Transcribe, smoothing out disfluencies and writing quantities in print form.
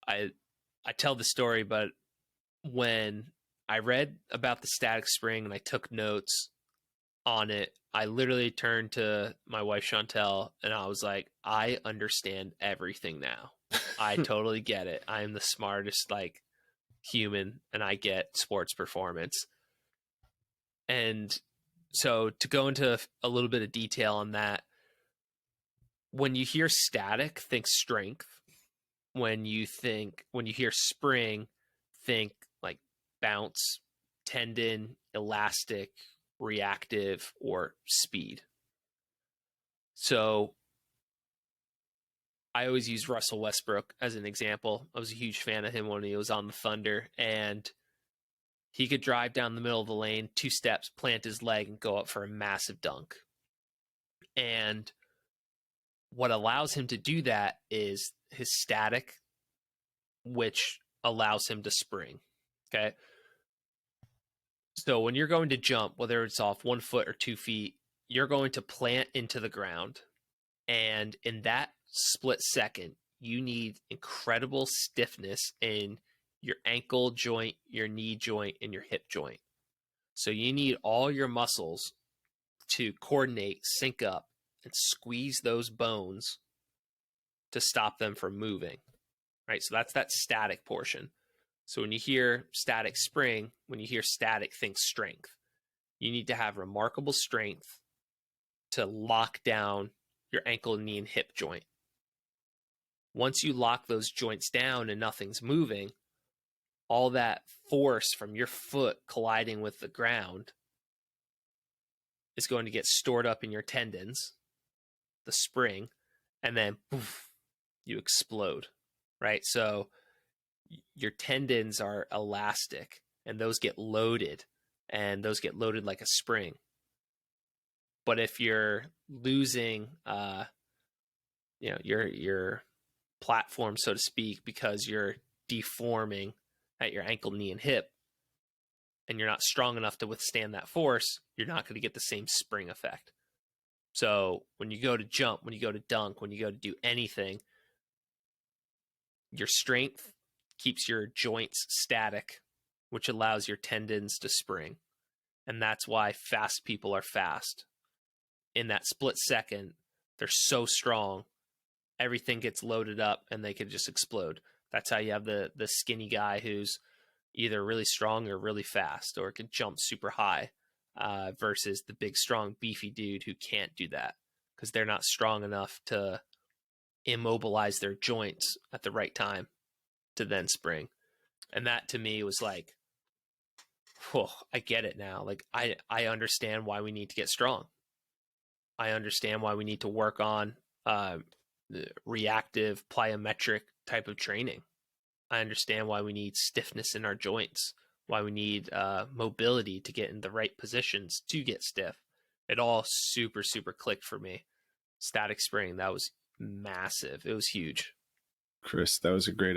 I tell the story, but when I read about the static spring and I took notes on it, I literally turned to my wife Chantel and I was like, I understand everything now. I totally get it. I am the smartest like human and I get sports performance. And so to go into a little bit of detail on that, when you hear static, think strength. When you hear spring, think like bounce, tendon, elastic, reactive, or speed. So I always use Russell Westbrook as an example. I was a huge fan of him when he was on the Thunder, and he could drive down the middle of the lane, 2 steps, plant his leg, and go up for a massive dunk. And what allows him to do that is his static, which allows him to spring. Okay. So when you're going to jump, whether it's off 1 foot or 2 feet, you're going to plant into the ground. And in that split second, you need incredible stiffness in your ankle joint, your knee joint, and your hip joint. So you need all your muscles to coordinate, sync up, and squeeze those bones to stop them from moving. Right? So that's that static portion. So when you hear static spring, when you hear static, think strength. You need to have remarkable strength to lock down your ankle, knee, and hip joint. Once you lock those joints down and nothing's moving, all that force from your foot colliding with the ground is going to get stored up in your tendons, the spring, and then poof, you explode, right? So your tendons are elastic and those get loaded like a spring. But if you're losing, your platform, so to speak, because you're deforming at your ankle, knee, and hip, and you're not strong enough to withstand that force, you're not going to get the same spring effect. So when you go to jump, when you go to dunk, when you go to do anything, your strength keeps your joints static, which allows your tendons to spring. And that's why fast people are fast. In that split second, they're so strong, everything gets loaded up and they could just explode. That's how you have the skinny guy who's either really strong or really fast or can jump super high versus the big, strong, beefy dude who can't do that because they're not strong enough to immobilize their joints at the right time to then spring. And that to me was like, whew, I get it now. Like I understand why we need to get strong. I understand why we need to work on the reactive plyometric type of training. I understand why we need stiffness in our joints, why we need mobility to get in the right positions to get stiff. It all super, super clicked for me. Static spring, that was massive. It was huge. Chris, that was a great